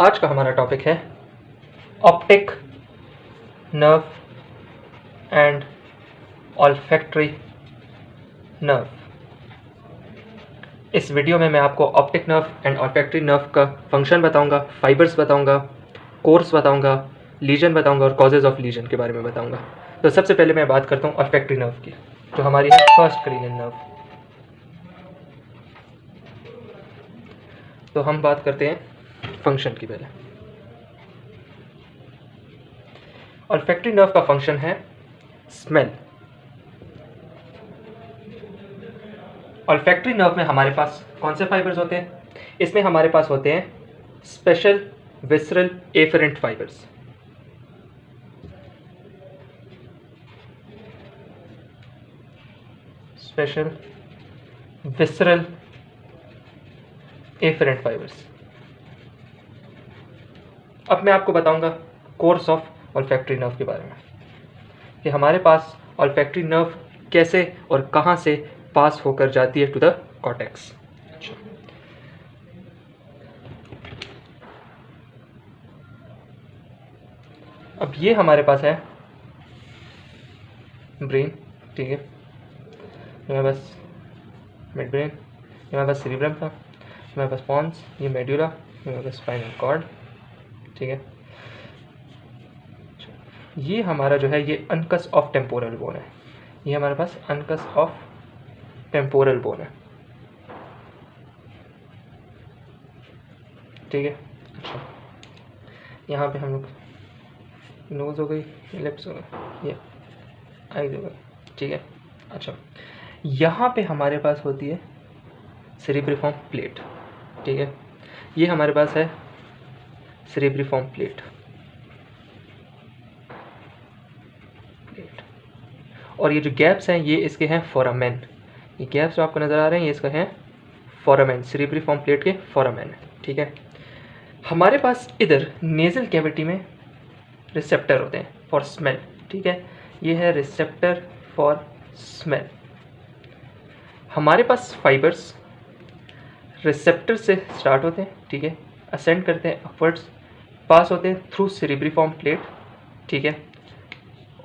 आज का हमारा टॉपिक है optic nerve and olfactory nerve. इस वीडियो में मैं आपको optic nerve and olfactory nerve का फंक्शन बताऊंगा, फाइबर्स बताऊंगा, कोर्स बताऊंगा, लीजन बताऊंगा और कॉजेज ऑफ लीजन के बारे में बताऊंगा। तो सबसे पहले मैं बात करता हूँ ऑल्फैक्टरी नर्व की, जो हमारी है फर्स्ट क्रीनियन नर्व। तो हम बात करते हैं फंक्शन की। पहले ऑल्फैक्टरी नर्व का फंक्शन है स्मेल। ऑल्फैक्टरी नर्व में हमारे पास कौन से फाइबर्स होते हैं? इसमें हमारे पास होते हैं special visceral afferent fibres. Special visceral afferent fibres. अब मैं आपको बताऊंगा कोर्स ऑफ ऑल्फैक्टरी नर्व के बारे में, कि हमारे पास ऑल्फैक्टरी नर्व कैसे और कहां से पास होकर जाती है टू द कॉर्टेक्स। अब ये हमारे पास है ब्रेन, ठीक है, हमारे पास मिड ब्रेन, हमारे पास सेरिब्रम था, हमारे पास पॉन्स, ये मेड्यूला, हमारे पास स्पाइनल कॉर्ड, ठीक है। ये हमारा जो है ये अनकस ऑफ टेम्पोरल बोन है। ये हमारे पास अनकस ऑफ टेम्पोरल बोन है, ठीक है। अच्छा, यहाँ पे हम लोग नोज हो गई, लिप्स हो गई, ये आईज हो गई, ठीक है। अच्छा, यहाँ पे हमारे पास होती है सेरिब्रिफॉर्म प्लेट, ठीक है। ये हमारे पास है सेरिब्रिफॉर्म प्लेट। और ये जो गैप्स हैं ये इसके हैं फोरामेन। ये गैप्स जो आपको नज़र आ रहे हैं ये इसका है फोरामेन, सेरिब्रिफॉर्म प्लेट के फोरामेन, ठीक है। हमारे पास इधर नेजल कैविटी में रिसेप्टर होते हैं फॉर स्मेल, ठीक है। ये है रिसेप्टर फॉर स्मेल। हमारे पास फाइबर्स रिसेप्टर से स्टार्ट होते हैं, ठीक है, असेंड करते हैं अपवर्ड्स, पास होते हैं थ्रू सेरिब्रिफॉर्म प्लेट, ठीक है।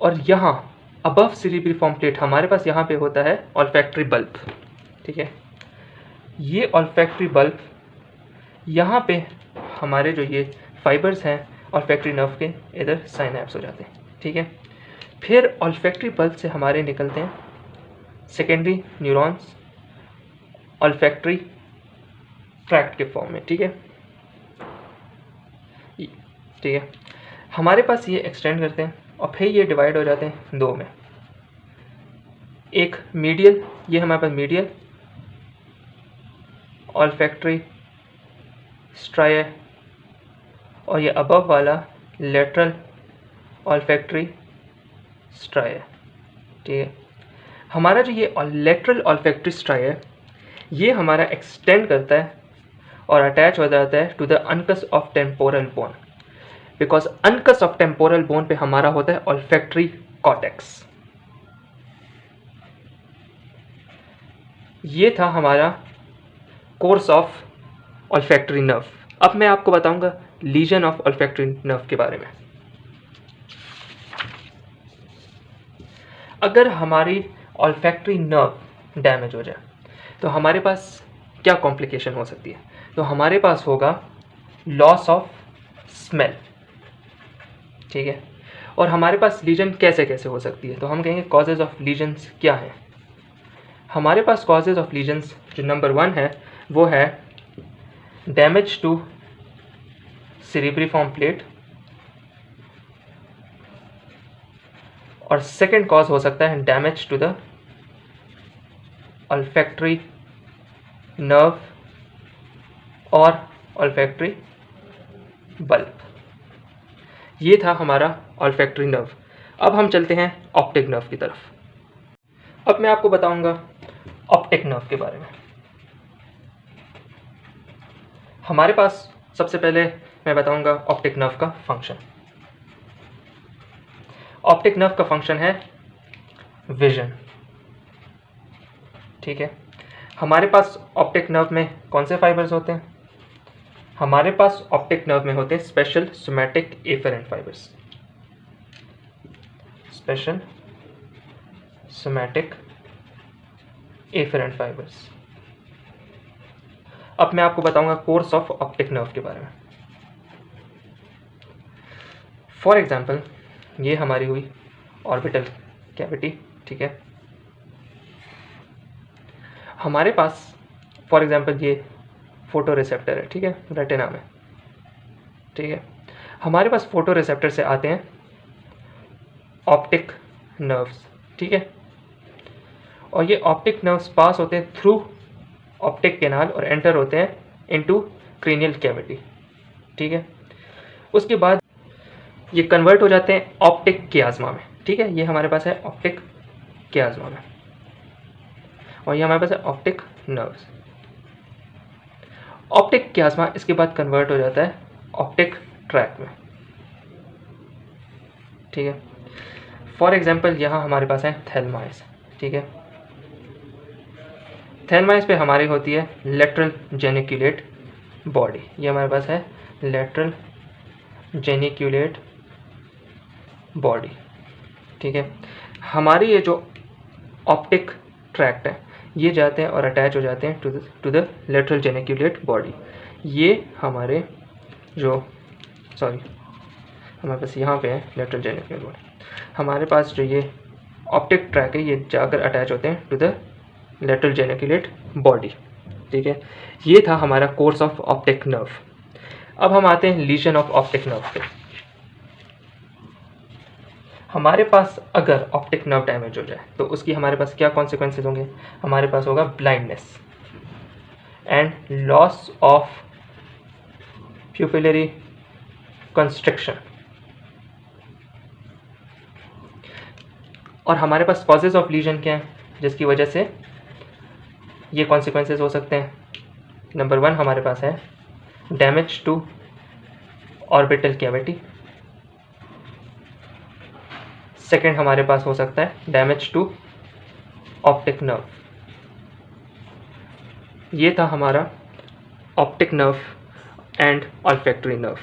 और यहाँ अबव सेरिब्रिफॉर्म प्लेट हमारे पास यहाँ पे होता है ऑल्फैक्टरी बल्ब, ठीक है। ये ऑल्फैक्टरी बल्ब यहाँ पे हमारे जो ये फाइबर्स हैं ऑल्फैक्टरी नर्व के इधर साइनैप्स हो जाते हैं, ठीक है। फिर ऑल्फैक्टरी बल्ब से हमारे निकलते हैं सेकेंडरी न्यूरॉन्स ऑल्फैक्टरी ट्रैक्ट के फॉर्म में, ठीक है, ठीक है। हमारे पास ये एक्सटेंड करते हैं और फिर ये डिवाइड हो जाते हैं दो में। एक मीडियल, ये हमारे पास मीडियल ऑल्फैक्टरी स्ट्राया, और ये अबव वाला लेटरल ऑल्फैक्टरी स्ट्राया, ठीक है। हमारा जो ये लेटरल ऑल्फैक्टरी स्ट्राया है ये हमारा एक्सटेंड करता है और अटैच हो जाता है to the uncus of temporal bone, because uncus of temporal bone पे हमारा होता है ऑल्फैक्टरी कॉर्टेक्स। ये था हमारा कोर्स ऑफ ऑल्फैक्टरी नर्व। अब मैं आपको बताऊंगा लीजन ऑफ ऑल्फैक्टरी नर्व के बारे में। अगर हमारी ऑल्फैक्टरी नर्व डैमेज हो जाए तो हमारे पास क्या कॉम्प्लिकेशन हो सकती है? तो हमारे पास होगा लॉस ऑफ स्मेल, ठीक है। और हमारे पास लीजन कैसे कैसे हो सकती है? तो हम कहेंगे कॉजेज ऑफ लीजन्स क्या है। हमारे पास कॉजेज ऑफ लीजन्स जो नंबर 1 है वो है डैमेज टू सेरिब्रिफॉर्म प्लेट, और सेकेंड कॉज हो सकता है damage to the olfactory nerve और ऑल्फैक्टरी बल्ब। ये था हमारा ऑल्फैक्टरी नर्व। अब हम चलते हैं ऑप्टिक नर्व की तरफ। अब मैं आपको बताऊंगा ऑप्टिक नर्व के बारे में। हमारे पास सबसे पहले मैं बताऊंगा ऑप्टिक नर्व का फंक्शन। ऑप्टिक नर्व का फंक्शन है विजन, ठीक है। हमारे पास ऑप्टिक नर्व में कौन से फाइबर्स होते हैं? हमारे पास ऑप्टिक नर्व में होते हैं special somatic efferent fibres, special somatic efferent fibres. अब मैं आपको बताऊंगा कोर्स ऑफ ऑप्टिक नर्व के बारे में। फॉर एग्जांपल ये हमारी हुई ऑर्बिटल कैविटी, ठीक है। हमारे पास फॉर एग्जांपल ये फोटो रिसेप्टर है, ठीक है, रेटिना में, ठीक है। हमारे पास फोटो रिसेप्टर से आते हैं ऑप्टिक नर्व्स, ठीक है, और ये ऑप्टिक नर्व्स पास होते हैं थ्रू ऑप्टिक कैनाल और एंटर होते हैं इनटू क्रेनियल कैविटी, ठीक है। उसके बाद ये कन्वर्ट हो जाते हैं ऑप्टिक कियाज्मा में, ठीक है। ये हमारे पास है ऑप्टिक कियाज्मा में, और ये हमारे पास है ऑप्टिक नर्व्स। ऑप्टिक कियाज्मा इसके बाद कन्वर्ट हो जाता है ऑप्टिक ट्रैक में, ठीक है। फॉर एग्जांपल यहाँ हमारे पास है थैलमाइस, ठीक है। थैलमाइस पे हमारी होती है लेटरल जेनिक्यूलेट बॉडी, ये हमारे पास है लेटरल जेनिक्यूलेट बॉडी, ठीक है। हमारी ये जो ऑप्टिक ट्रैक्ट है ये जाते हैं और अटैच हो जाते हैं to the lateral geniculate body. ये हमारे जो हमारे पास यहाँ पे है लेटरल जेनिक्यूलेट बॉडी, हमारे पास जो ये ऑप्टिक ट्रैक है ये जाकर अटैच होते हैं to the lateral geniculate body, ठीक है। ये था हमारा कोर्स ऑफ ऑप्टिक नर्व। अब हम आते हैं लीजन ऑफ ऑप्टिक नर्व पे। हमारे पास अगर ऑप्टिक नर्व डैमेज हो जाए तो उसकी हमारे पास क्या कॉन्सिक्वेंसेज होंगे? हमारे पास होगा blindness and loss of pupillary construction, और हमारे पास कॉजेज ऑफ लीजन क्या है जिसकी वजह से ये कॉन्सिक्वेंसेज हो सकते हैं? नंबर 1 हमारे पास है damage to orbital cavity. Second हमारे पास हो सकता है डैमेज टू ऑप्टिक नर्व। ये था हमारा optic nerve and olfactory nerve.